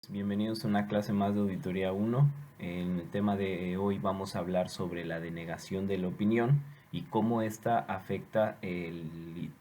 Bienvenidos a una clase más de Auditoría 1. En el tema de hoy vamos a hablar sobre la denegación de la opinión y cómo esta afecta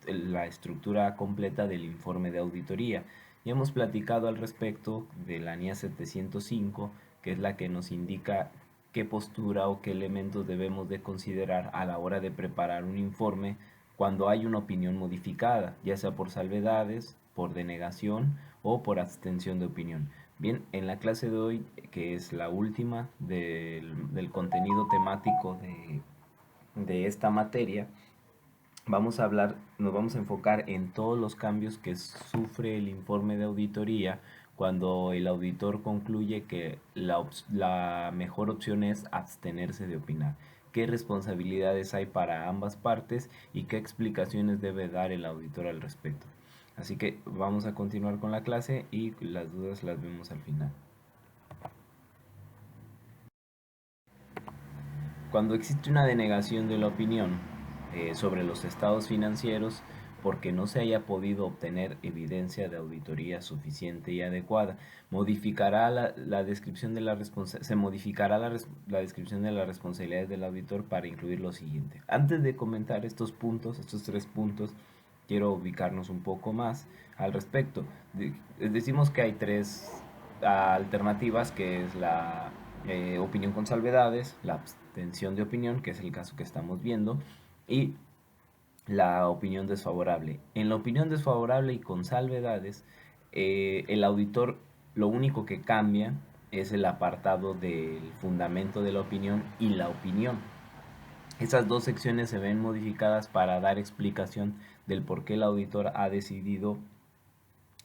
la estructura completa del informe de auditoría. Ya hemos platicado al respecto de la NIA 705, que es la que nos indica qué postura o qué elementos debemos de considerar a la hora de preparar un informe cuando hay una opinión modificada, ya sea por salvedades, por denegación o por abstención de opinión. Bien, en la clase de hoy, que es la última del contenido temático de esta materia, nos vamos a enfocar en todos los cambios que sufre el informe de auditoría cuando el auditor concluye que la mejor opción es abstenerse de opinar. ¿Qué responsabilidades hay para ambas partes y qué explicaciones debe dar el auditor al respecto? Así que vamos a continuar con la clase y las dudas las vemos al final. Cuando existe una denegación de la opinión sobre los estados financieros porque no se haya podido obtener evidencia de auditoría suficiente y adecuada, modificará la descripción de se modificará la descripción de las responsabilidades del auditor para incluir lo siguiente. Antes de comentar estos puntos, estos tres puntos, quiero ubicarnos un poco más al respecto. Decimos que hay tres alternativas, que es la opinión con salvedades, la abstención de opinión, que es el caso que estamos viendo, y la opinión desfavorable. En la opinión desfavorable y con salvedades, el auditor lo único que cambia es el apartado del fundamento de la opinión y la opinión. Esas dos secciones se ven modificadas para dar explicación del por qué el auditor ha decidido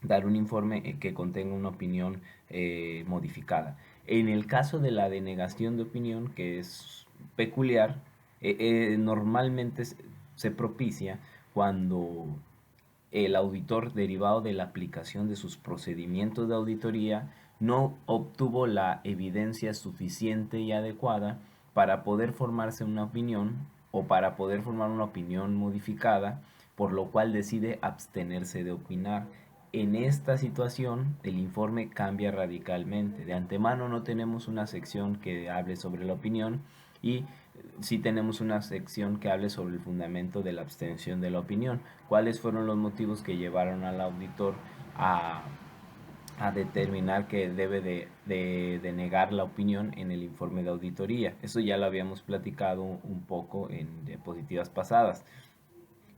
dar un informe que contenga una opinión modificada. En el caso de la denegación de opinión, que es peculiar, normalmente se propicia cuando el auditor, derivado de la aplicación de sus procedimientos de auditoría, no obtuvo la evidencia suficiente y adecuada para poder formarse una opinión o para poder formar una opinión modificada, por lo cual decide abstenerse de opinar. En esta situación, el informe cambia radicalmente. De antemano no tenemos una sección que hable sobre la opinión y sí tenemos una sección que hable sobre el fundamento de la abstención de la opinión. ¿Cuáles fueron los motivos que llevaron al auditor a, a determinar que debe de negar la opinión en el informe de auditoría? Eso ya lo habíamos platicado un poco en diapositivas pasadas.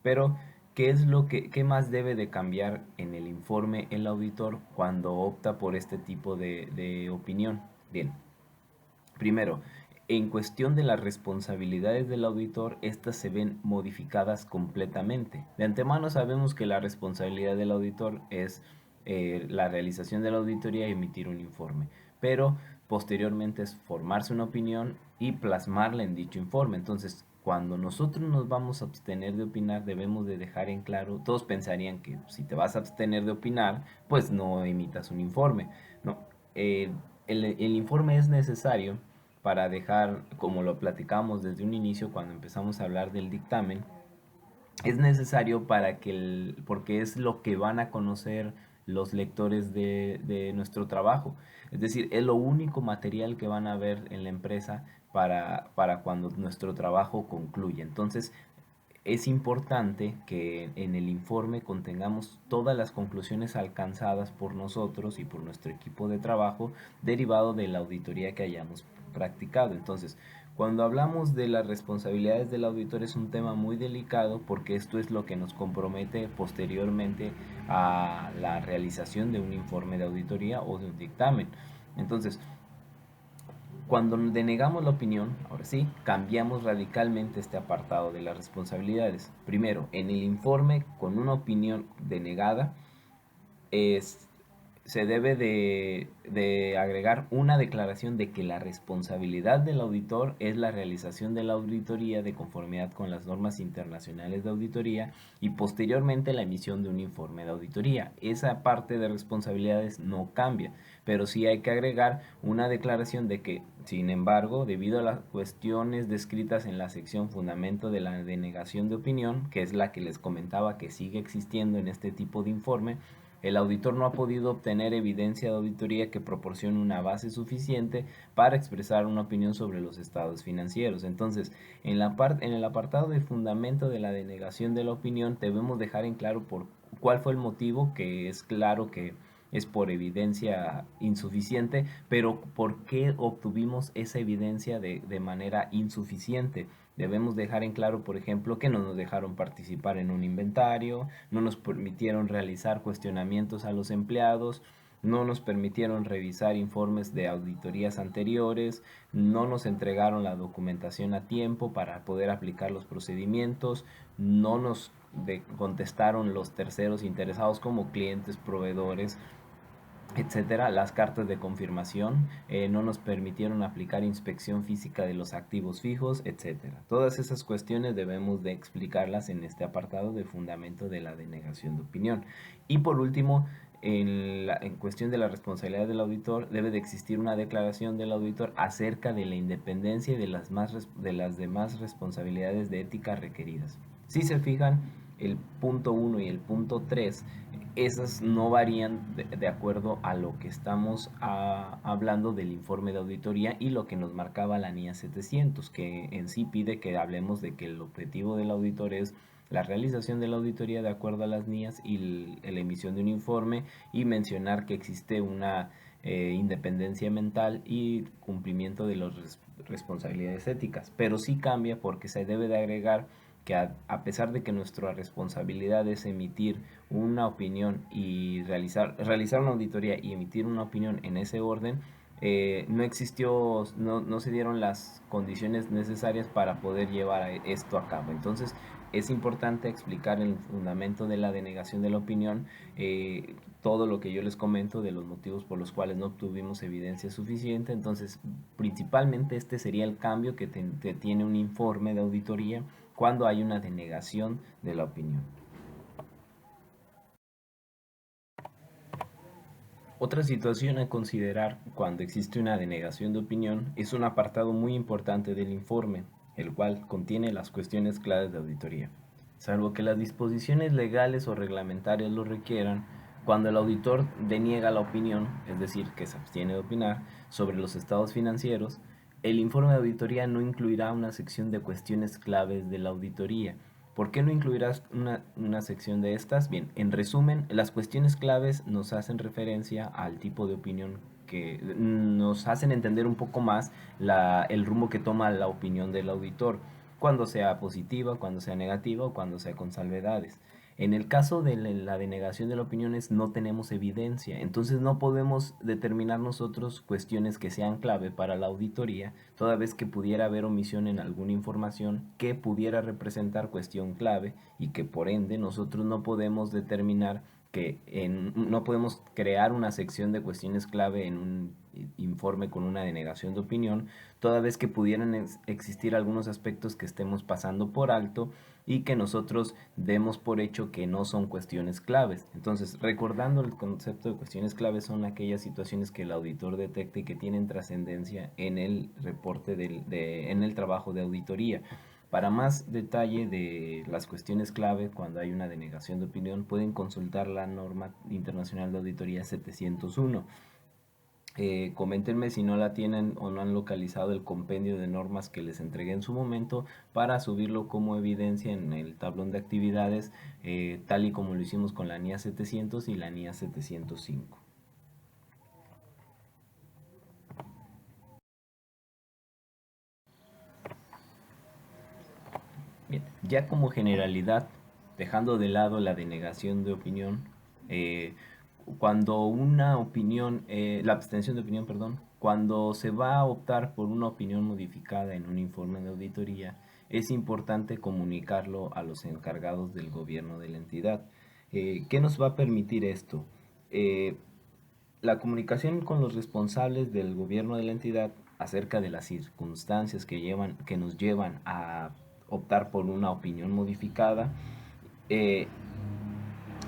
Pero, ¿qué más debe de cambiar en el informe el auditor cuando opta por este tipo de opinión? Bien, primero, en cuestión de las responsabilidades del auditor, estas se ven modificadas completamente. De antemano sabemos que la responsabilidad del auditor es la realización de la auditoría y emitir un informe, pero posteriormente es formarse una opinión y plasmarla en dicho informe. Entonces, cuando nosotros nos vamos a abstener de opinar, debemos de dejar en claro, todos pensarían que si te vas a abstener de opinar, pues no emitas un informe. No, eh, el informe es necesario para dejar, como lo platicamos desde un inicio cuando empezamos a hablar del dictamen, es necesario porque es lo que van a conocer los lectores de nuestro trabajo. Es decir, es lo único material que van a ver en la empresa para cuando nuestro trabajo concluye. Entonces, es importante que en el informe contengamos todas las conclusiones alcanzadas por nosotros y por nuestro equipo de trabajo derivado de la auditoría que hayamos practicado. Entonces, cuando hablamos de las responsabilidades del auditor es un tema muy delicado porque esto es lo que nos compromete posteriormente a la realización de un informe de auditoría o de un dictamen. Entonces, cuando denegamos la opinión, ahora sí, cambiamos radicalmente este apartado de las responsabilidades. Primero, en el informe con una opinión denegada, es, se debe de agregar una declaración de que la responsabilidad del auditor es la realización de la auditoría de conformidad con las normas internacionales de auditoría y posteriormente la emisión de un informe de auditoría. Esa parte de responsabilidades no cambia, pero sí hay que agregar una declaración de que, sin embargo, debido a las cuestiones descritas en la sección fundamento de la denegación de opinión, que es la que les comentaba que sigue existiendo en este tipo de informe, El auditor no ha podido obtener evidencia de auditoría que proporcione una base suficiente para expresar una opinión sobre los estados financieros. Entonces, en el apartado de fundamento de la denegación de la opinión, debemos dejar en claro cuál fue el motivo, que es claro que es por evidencia insuficiente, pero ¿por qué obtuvimos esa evidencia de manera insuficiente? Debemos dejar en claro, por ejemplo, que no nos dejaron participar en un inventario, no nos permitieron realizar cuestionamientos a los empleados, no nos permitieron revisar informes de auditorías anteriores, no nos entregaron la documentación a tiempo para poder aplicar los procedimientos, no nos contestaron los terceros interesados como clientes, proveedores, etcétera, las cartas de confirmación, no nos permitieron aplicar inspección física de los activos fijos, etcétera. Todas esas cuestiones debemos de explicarlas en este apartado de fundamento de la denegación de opinión. Y por último, en cuestión de la responsabilidad del auditor, debe de existir una declaración del auditor acerca de la independencia y de las demás responsabilidades de ética requeridas. Si se fijan, el punto 1 y el punto 3, esas no varían de acuerdo a lo que estamos hablando del informe de auditoría y lo que nos marcaba la NIA 700, que en sí pide que hablemos de que el objetivo del auditor es la realización de la auditoría de acuerdo a las NIAs y la emisión de un informe, y mencionar que existe una independencia mental y cumplimiento de las responsabilidades éticas. Pero sí cambia porque se debe de agregar que a pesar de que nuestra responsabilidad es emitir una opinión y realizar una auditoría y emitir una opinión en ese orden, no existió, no se dieron las condiciones necesarias para poder llevar esto a cabo. Entonces, es importante explicar el fundamento de la denegación de la opinión, todo lo que yo les comento de los motivos por los cuales no obtuvimos evidencia suficiente. Entonces, principalmente este sería el cambio que tiene un informe de auditoría cuando hay una denegación de la opinión. Otra situación a considerar cuando existe una denegación de opinión es un apartado muy importante del informe, el cual contiene las cuestiones claves de auditoría. Salvo que las disposiciones legales o reglamentarias lo requieran, cuando el auditor deniega la opinión, es decir, que se abstiene de opinar sobre los estados financieros, el informe de auditoría no incluirá una sección de cuestiones claves de la auditoría. ¿Por qué no incluirás una sección de estas? Bien, en resumen, las cuestiones claves nos hacen referencia al tipo de opinión que nos hacen entender un poco más el rumbo que toma la opinión del auditor, cuando sea positiva, cuando sea negativa o cuando sea con salvedades. En el caso de la denegación de la opinión no tenemos evidencia, entonces no podemos determinar nosotros cuestiones que sean clave para la auditoría, toda vez que pudiera haber omisión en alguna información que pudiera representar cuestión clave y que por ende nosotros no podemos determinar no podemos crear una sección de cuestiones clave en un informe con una denegación de opinión, toda vez que pudieran existir algunos aspectos que estemos pasando por alto y que nosotros demos por hecho que no son cuestiones claves. Entonces, recordando el concepto de cuestiones claves, son aquellas situaciones que el auditor detecte y que tienen trascendencia en el reporte en el trabajo de auditoría. Para más detalle de las cuestiones clave cuando hay una denegación de opinión, pueden consultar la norma internacional de auditoría 701. Coméntenme si no la tienen o no han localizado el compendio de normas que les entregué en su momento para subirlo como evidencia en el tablón de actividades, tal y como lo hicimos con la NIA 700 y la NIA 705. Bien, ya como generalidad, dejando de lado la denegación de opinión, eh, cuando una opinión, la abstención de opinión, perdón, cuando se va a optar por una opinión modificada en un informe de auditoría, es importante comunicarlo a los encargados del gobierno de la entidad. ¿Qué nos va a permitir esto? Eh, la comunicación con los responsables del gobierno de la entidad acerca de las circunstancias que nos llevan a optar por una opinión modificada, eh,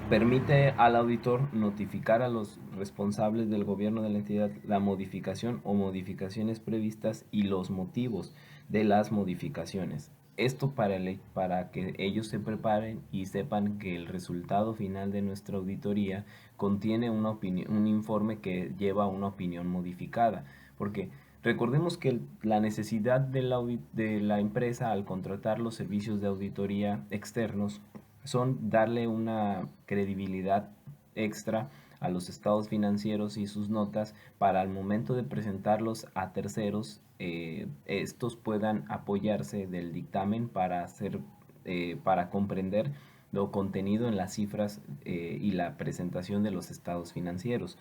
permite al auditor notificar a los responsables del gobierno de la entidad la modificación o modificaciones previstas y los motivos de las modificaciones. Esto para que ellos se preparen y sepan que el resultado final de nuestra auditoría contiene un informe que lleva una opinión modificada. Porque recordemos que la necesidad de la empresa al contratar los servicios de auditoría externos son darle una credibilidad extra a los estados financieros y sus notas para al momento de presentarlos a terceros, estos puedan apoyarse del dictamen para comprender lo contenido en las cifras y la presentación de los estados financieros.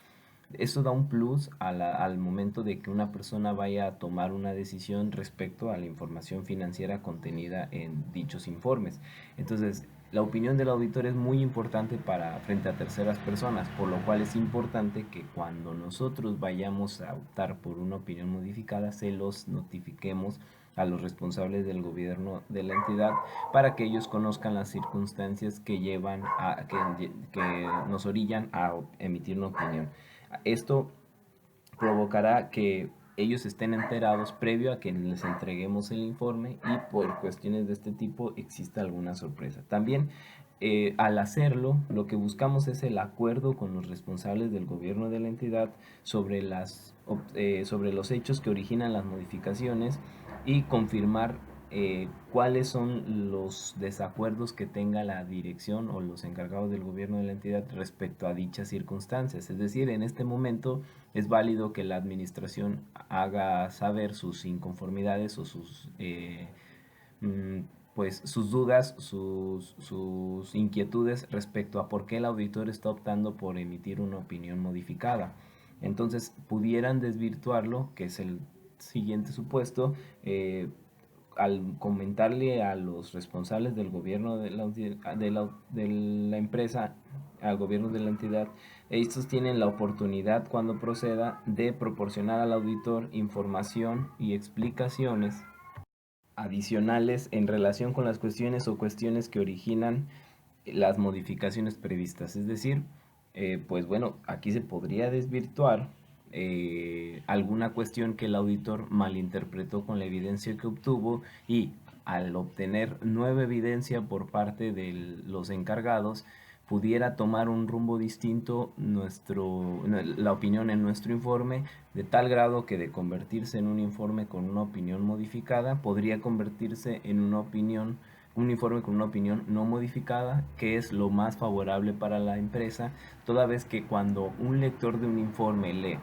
Esto da un plus al momento de que una persona vaya a tomar una decisión respecto a la información financiera contenida en dichos informes. Entonces, la opinión del auditor es muy importante frente a terceras personas, por lo cual es importante que cuando nosotros vayamos a optar por una opinión modificada, se los notifiquemos a los responsables del gobierno de la entidad para que ellos conozcan las circunstancias que que nos orillan a emitir una opinión. Esto provocará que ellos estén enterados previo a que les entreguemos el informe y por cuestiones de este tipo exista alguna sorpresa. También al hacerlo, lo que buscamos es el acuerdo con los responsables del gobierno de la entidad sobre los hechos que originan las modificaciones y confirmar cuáles son los desacuerdos que tenga la dirección o los encargados del gobierno de la entidad respecto a dichas circunstancias. Es decir, en este momento es válido que la administración haga saber sus inconformidades o mm, sus dudas, sus inquietudes respecto a por qué el auditor está optando por emitir una opinión modificada. Entonces pudieran desvirtuarlo, que es el siguiente supuesto, al comentarle a los responsables del gobierno de la empresa, al gobierno de la entidad, estos tienen la oportunidad cuando proceda de proporcionar al auditor información y explicaciones adicionales en relación con las cuestiones que originan las modificaciones previstas. Es decir, pues bueno, aquí se podría desvirtuar alguna cuestión que el auditor malinterpretó con la evidencia que obtuvo y al obtener nueva evidencia por parte de los encargados, pudiera tomar un rumbo distinto la opinión en nuestro informe, de tal grado que de convertirse en un informe con una opinión modificada, podría convertirse en un informe con una opinión no modificada, que es lo más favorable para la empresa, toda vez que cuando un lector de un informe lee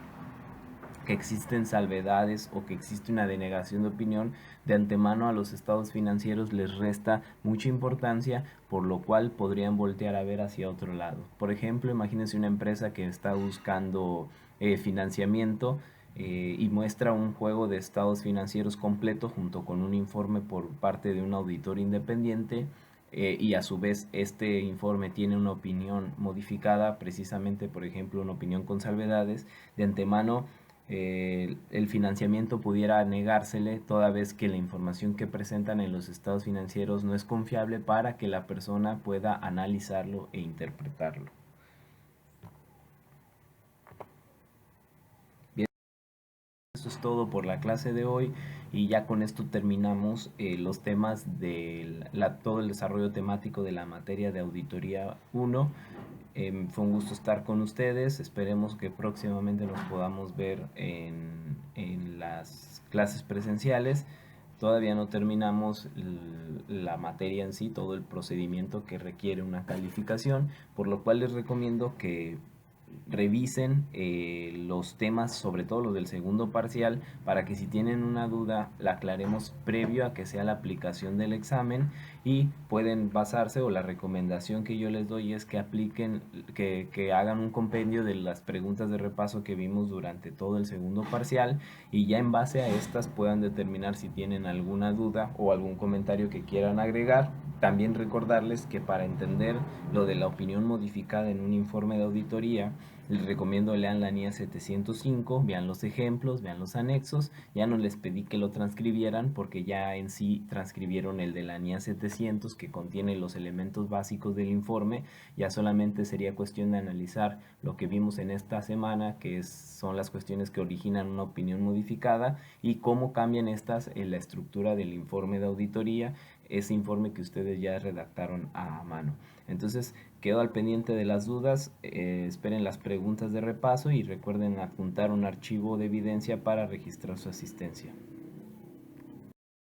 que existen salvedades o que existe una denegación de opinión, de antemano a los estados financieros les resta mucha importancia, por lo cual podrían voltear a ver hacia otro lado. Por ejemplo, imagínense una empresa que está buscando financiamiento y muestra un juego de estados financieros completo junto con un informe por parte de un auditor independiente, y a su vez este informe tiene una opinión modificada, precisamente por ejemplo una opinión con salvedades. De antemano el financiamiento pudiera negársele toda vez que la información que presentan en los estados financieros no es confiable para que la persona pueda analizarlo e interpretarlo. Bien, esto es todo por la clase de hoy y ya con esto terminamos los temas de todo el desarrollo temático de la materia de auditoría 1. Fue un gusto estar con ustedes. Esperemos que próximamente nos podamos ver en las clases presenciales. Todavía no terminamos la materia en sí, todo el procedimiento que requiere una calificación, por lo cual les recomiendo que revisen los temas, sobre todo los del segundo parcial, para que si tienen una duda la aclaremos previo a que sea la aplicación del examen, y pueden basarse, o la recomendación que yo les doy es que apliquen, que hagan un compendio de las preguntas de repaso que vimos durante todo el segundo parcial, y ya en base a estas puedan determinar si tienen alguna duda o algún comentario que quieran agregar. También recordarles que para entender lo de la opinión modificada en un informe de auditoría, les recomiendo lean la NIA 705, vean los ejemplos, vean los anexos. Ya no les pedí que lo transcribieran porque ya en sí transcribieron el de la NIA 700, que contiene los elementos básicos del informe. Ya solamente sería cuestión de analizar lo que vimos en esta semana, son las cuestiones que originan una opinión modificada y cómo cambian estas en la estructura del informe de auditoría, ese informe que ustedes ya redactaron a mano. Entonces, quedo al pendiente de las dudas, esperen las preguntas de repaso y recuerden adjuntar un archivo de evidencia para registrar su asistencia.